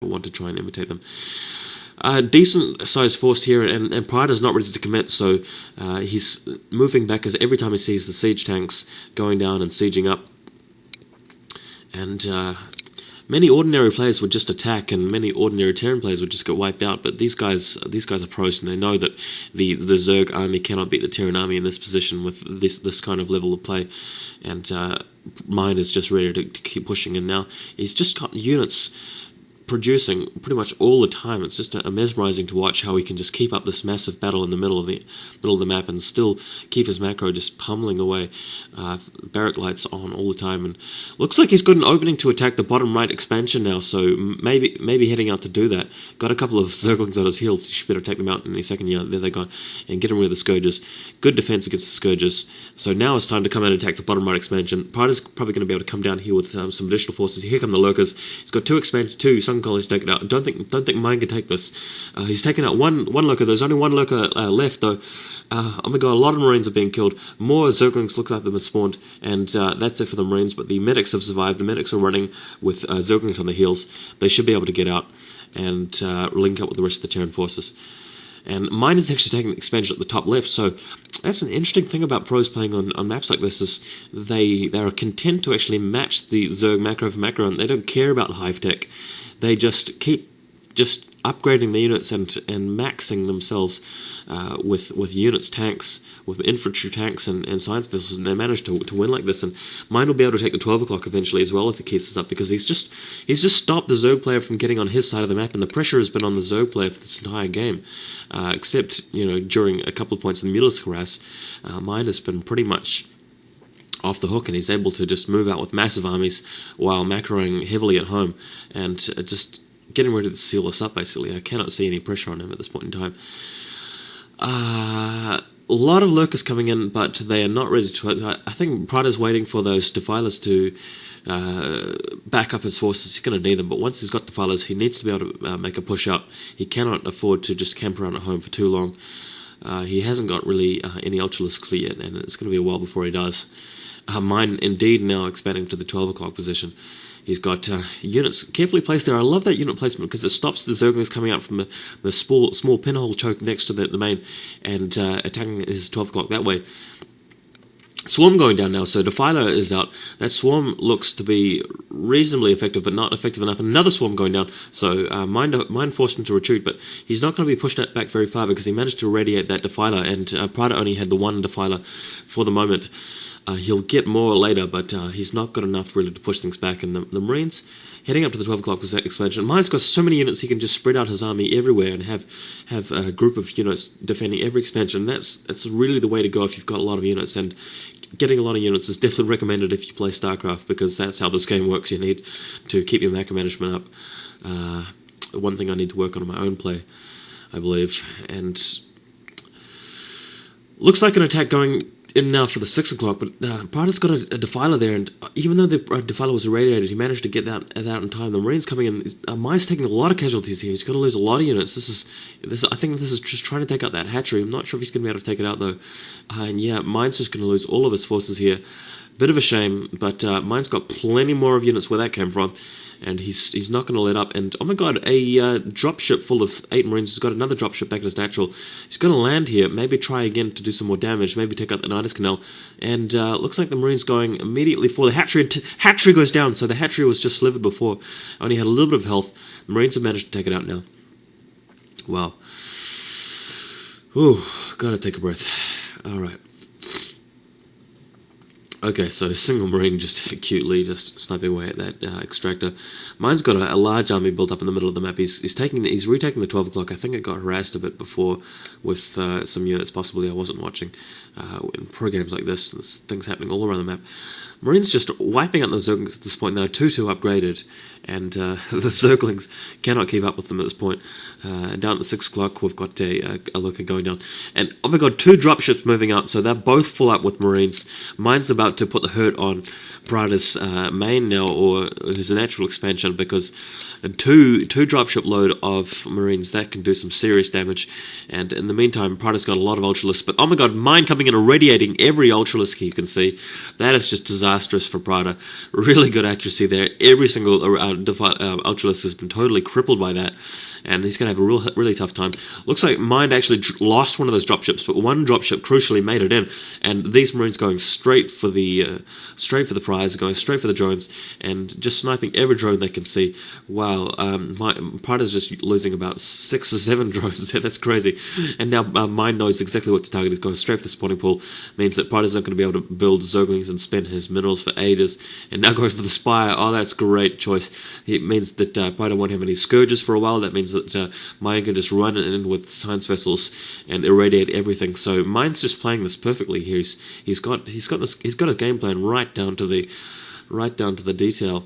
want to try and imitate them. Decent sized force here, and Prada's not ready to commit, so he's moving back as every time he sees the siege tanks going down and sieging up. And many ordinary players would just attack, and many ordinary Terran players would just get wiped out. But these guys are pros, and they know that the Zerg army cannot beat the Terran army in this position with this kind of level of play. And Mind is just ready to keep pushing. And now he's just got units producing pretty much all the time. It's just mesmerizing to watch how he can just keep up this massive battle in the middle of the map and still keep his macro just pummeling away. Barrack lights on all the time, and looks like he's got an opening to attack the bottom right expansion now, so maybe heading out to do that. Got a couple of Zerglings on his heels. You should better take them out in any second. Yeah, there they go, and get him rid of the Scourges. Good defense against the Scourges. So now it's time to come out and attack the bottom right expansion. Prada's probably going to be able to come down here with some additional forces. Here come the Lurkers. He's got two College taken out. Don't think Mine can take this. He's taken out one lurker. There's only one lurker left though. Oh my god, a lot of Marines are being killed. More Zerglings look like them have spawned, and that's it for the Marines. But the medics have survived. The medics are running with Zerglings on the heels. They should be able to get out and link up with the rest of the Terran forces. And Mine is actually taking expansion at the top left, so that's an interesting thing about pros playing on maps like this, is they are content to actually match the Zerg macro for macro, and they don't care about hive tech. They just keep upgrading the units and maxing themselves with units, tanks, with infantry tanks and science vessels, and they manage to win like this. And Mine will be able to take the 12 o'clock eventually as well if he keeps this up, because he's just stopped the Zerg player from getting on his side of the map, and the pressure has been on the Zerg player for this entire game, except during a couple of points in the Mutilus harass. Mine has been pretty much off the hook, and he's able to just move out with massive armies while macroing heavily at home and just getting ready to seal us up, basically. I cannot see any pressure on him at this point in time. A lot of lurkers coming in, but they are not ready to... I think Prada's waiting for those defilers to back up his forces. He's going to need them, but once he's got defilers, he needs to be able to make a push up. He cannot afford to just camp around at home for too long. He hasn't got really any Ultralisks yet, and it's going to be a while before he does. Mine indeed now expanding to the 12 o'clock position. He's got units carefully placed there. I love that unit placement because it stops the Zerglings coming out from the small pinhole choke next to the main and attacking his 12 o'clock that way. Swarm going down now, so Defiler is out. That Swarm looks to be reasonably effective, but not effective enough. Another Swarm going down, so Mind forced him to retreat, but he's not going to be pushed back very far because he managed to irradiate that Defiler, and Prada only had the one Defiler for the moment. He'll get more later, but he's not got enough really to push things back. And the Marines heading up to the 12 o'clock expansion. Mine's got so many units he can just spread out his army everywhere and have a group of units defending every expansion. That's really the way to go if you've got a lot of units. And getting a lot of units is definitely recommended if you play StarCraft, because that's how this game works. You need to keep your macro management up. One thing I need to work on in my own play, I believe. And looks like an attack going in now for the 6 o'clock, but Prada's got a Defiler there, and even though the Defiler was irradiated, he managed to get that out in time. The Marines coming in, Mine's taking a lot of casualties here. He's going to lose a lot of units. I think this is just trying to take out that hatchery. I'm not sure if he's going to be able to take it out, though. And yeah, Mine's just going to lose all of his forces here. Bit of a shame, but Mine's got plenty more of units where that came from, and he's not going to let up. And oh my god, a dropship full of 8 Marines has got another dropship back in his natural. He's going to land here, maybe try again to do some more damage, maybe take out the Nidus Canal. And looks like the Marines going immediately for the hatchery. Hatchery goes down, so the hatchery was just slivered before. Only had a little bit of health. The Marines have managed to take it out now. Wow. Ooh, gotta take a breath. Alright. Okay, so single Marine just cutely just sniping away at that extractor. Mine's got a large army built up in the middle of the map. He's retaking the 12 o'clock. I think it got harassed a bit before with some units. Possibly I wasn't watching. In pro games like this, there's things happening all around the map. Marines just wiping out those Zerglings at this point. They're 2-2 upgraded, and the Zerglings cannot keep up with them at this point. Down at 6 o'clock, we've got a lurker going down. And oh my god, 2 dropships moving out, so they're both full up with Marines. Mine's about about to put the hurt on Prada's main now, or his natural expansion, because a two dropship load of Marines, that can do some serious damage. And in the meantime, Prada's got a lot of Ultralisks, but oh my god, mine coming in and irradiating every Ultralisk he can see. That is just disastrous for Prada. Really good accuracy there. Every single Ultralisk has been totally crippled by that, and he's going to have a really tough time. Looks like Mind actually lost one of those dropships, but one dropship crucially made it in, and these Marines going straight for the prize, going straight for the drones, and just sniping every drone they can see. Wow, Prada's just losing about 6 or 7 drones there. That's crazy. And now Mind knows exactly what to target. He's going straight for the spawning pool. Means that Prada's not going to be able to build Zerglings and spend his minerals for ages. And now going for the Spire. Oh, that's a great choice. It means that Prada won't have any Scourges for a while. That means that Mind can just run in with science vessels and irradiate everything. So Mind's just playing this perfectly here. He's got a game plan right down to the detail.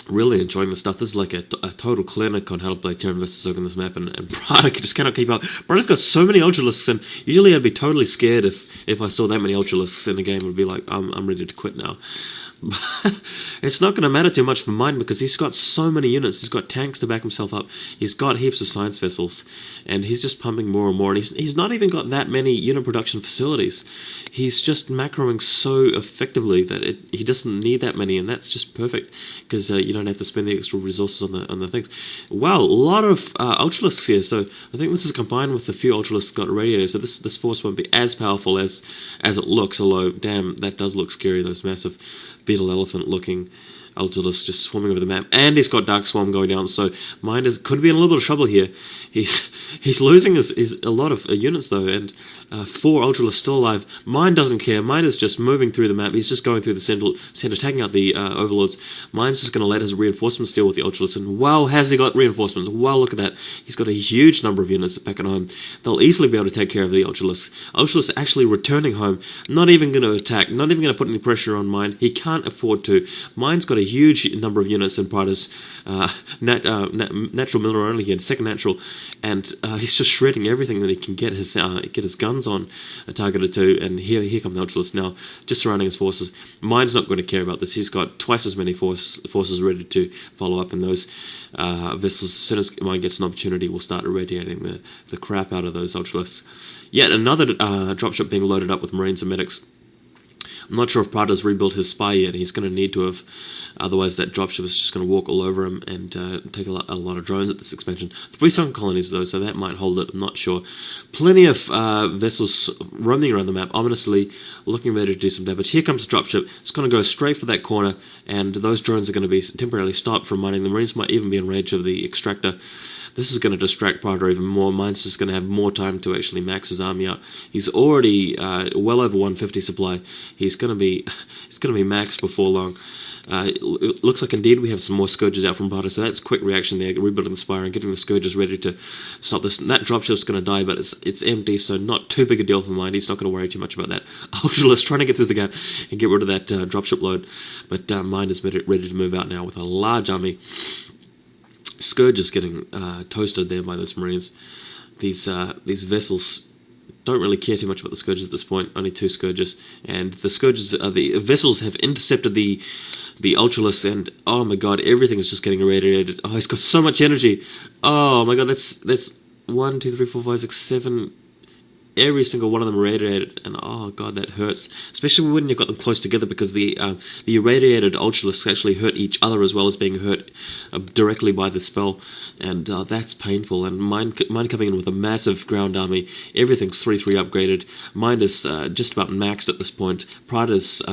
Really enjoying the stuff. This is like a total clinic on how to play Terran vs. Zerg on this map, and Prada just cannot keep up. Prada's got so many Ultralisks, and usually I'd be totally scared if I saw that many Ultralisks in a game. I'd be like, I'm ready to quit now. It's not going to matter too much for Mind, because he's got so many units. He's got tanks to back himself up. He's got heaps of science vessels, and he's just pumping more and more. And he's not even got that many unit production facilities. He's just macroing so effectively that he doesn't need that many, and that's just perfect, because you don't have to spend the extra resources on the things. Wow, a lot of Ultralisks here. So I think this is combined with a few Ultralisks got irradiated. So this force won't be as powerful as it looks. Although, damn, that does look scary. Those massive beetle elephant looking Ultralisk just swarming over the map, and he's got Dark Swarm going down, so Mind could be in a little bit of trouble here. He's losing a lot of units though, and 4 Ultralisks still alive. Mind doesn't care. Mind is just moving through the map. He's just going through the center, taking out the Overlords. Mind's just going to let his reinforcements deal with the Ultralisks, and wow, has he got reinforcements. Wow, look at that. He's got a huge number of units back at home. They'll easily be able to take care of the Ultralisks. Ultralisks actually returning home, not even going to attack, not even going to put any pressure on Mind. He can't afford to. Mind's got a huge number of units in Prada's natural military only here, second natural, and he's just shredding everything that he can get his guns on targeted to. And here come the Ultralisk now, just surrounding his forces. Mind's not going to care about this. He's got twice as many forces ready to follow up, and those vessels, as soon as Mind gets an opportunity, will start irradiating the crap out of those Ultralisks. Yet another dropship being loaded up with Marines and medics. I'm not sure if Prada's rebuilt his spy yet. He's going to need to have, otherwise that dropship is just going to walk all over him and take a lot of drones at this expansion. 3 sun colonies though, so that might hold it. I'm not sure. Plenty of vessels roaming around the map, ominously looking ready to do some damage. Here comes the dropship. It's going to go straight for that corner, and those drones are going to be temporarily stopped from mining. The Marines might even be in range of the extractor. This is going to distract Prada even more. Mind's just going to have more time to actually max his army out. He's already well over 150 supply. He's going to be maxed before long. It looks like indeed we have some more Scourges out from Prada, so that's quick reaction there, rebuilding the Spire and getting the Scourges ready to stop this. That dropship's going to die, but it's empty, so not too big a deal for Mind. He's not going to worry too much about that. Ultralisk trying to get through the gap and get rid of that dropship load, but Mind is ready to move out now with a large army. Scourge is getting toasted there by those Marines. These vessels don't really care too much about the Scourges at this point. Only 2 Scourges, and the Scourges, the vessels have intercepted the Ultralisks, and oh my god, everything is just getting irradiated. Oh, he's got so much energy. Oh my god, that's 1, 2, 3, 4, 5, 6, 7. Every single one of them irradiated, and oh god, that hurts. Especially when you've got them close together, because the irradiated Ultralisks actually hurt each other as well as being hurt directly by the spell, and that's painful. And Mind coming in with a massive ground army. Everything's 3/3 upgraded. Mind is just about maxed at this point. Prada's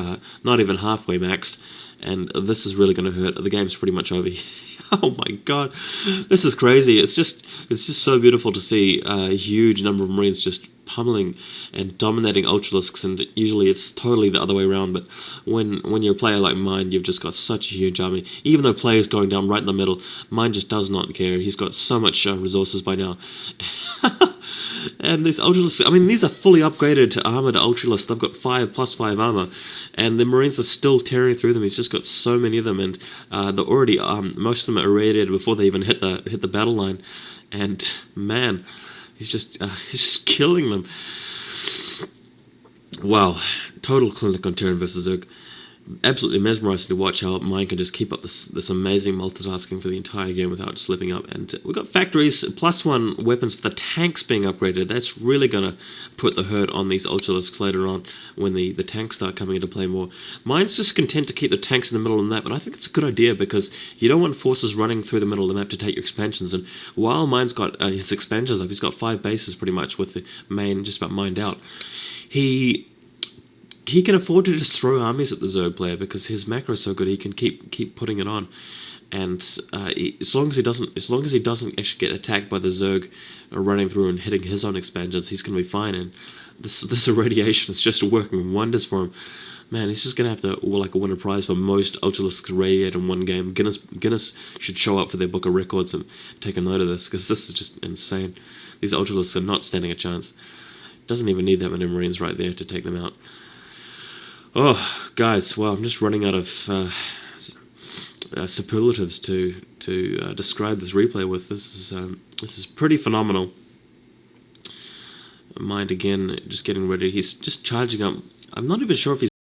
not even halfway maxed, and this is really going to hurt. The game's pretty much over. Oh my god, this is crazy. It's just so beautiful to see a huge number of Marines just pummeling and dominating Ultralisks, and usually it's totally the other way around, but when you're a player like Mind, you've just got such a huge army. Even though players going down right in the middle, Mind just does not care. He's got so much resources by now. And these Ultralisks, I mean, these are fully upgraded armored Ultralisks. They've got 5+5 armor, and the Marines are still tearing through them. He's just got so many of them, and they're already most of them are irradiated before they even hit the battle line. And man, he's just killing them. Wow, Total clinic on Terran versus Zerg. Absolutely mesmerizing to watch how Mine can just keep up this amazing multitasking for the entire game without slipping up. And we've got factories, +1 weapons for the tanks being upgraded. That's really going to put the hurt on these Ultralisks later on when the tanks start coming into play more. Mine's just content to keep the tanks in the middle of the map, and I think it's a good idea because you don't want forces running through the middle of the map to take your expansions. And while Mine's got his expansions up, he's got 5 bases pretty much with the main just about mined out. He can afford to just throw armies at the Zerg player because his macro is so good. He can keep putting it on, and as long as he doesn't actually get attacked by the Zerg running through and hitting his own expansions, he's going to be fine. And this irradiation is just working wonders for him. Man, he's just going to have to win a prize for most Ultralisks radiate in one game. Guinness should show up for their book of records and take a note of this because this is just insane. These Ultralisks are not standing a chance. Doesn't even need that many Marines right there to take them out. Oh, guys, well, I'm just running out of superlatives to describe this replay with. This is pretty phenomenal. Mind again, just getting ready. He's just charging up. I'm not even sure if he's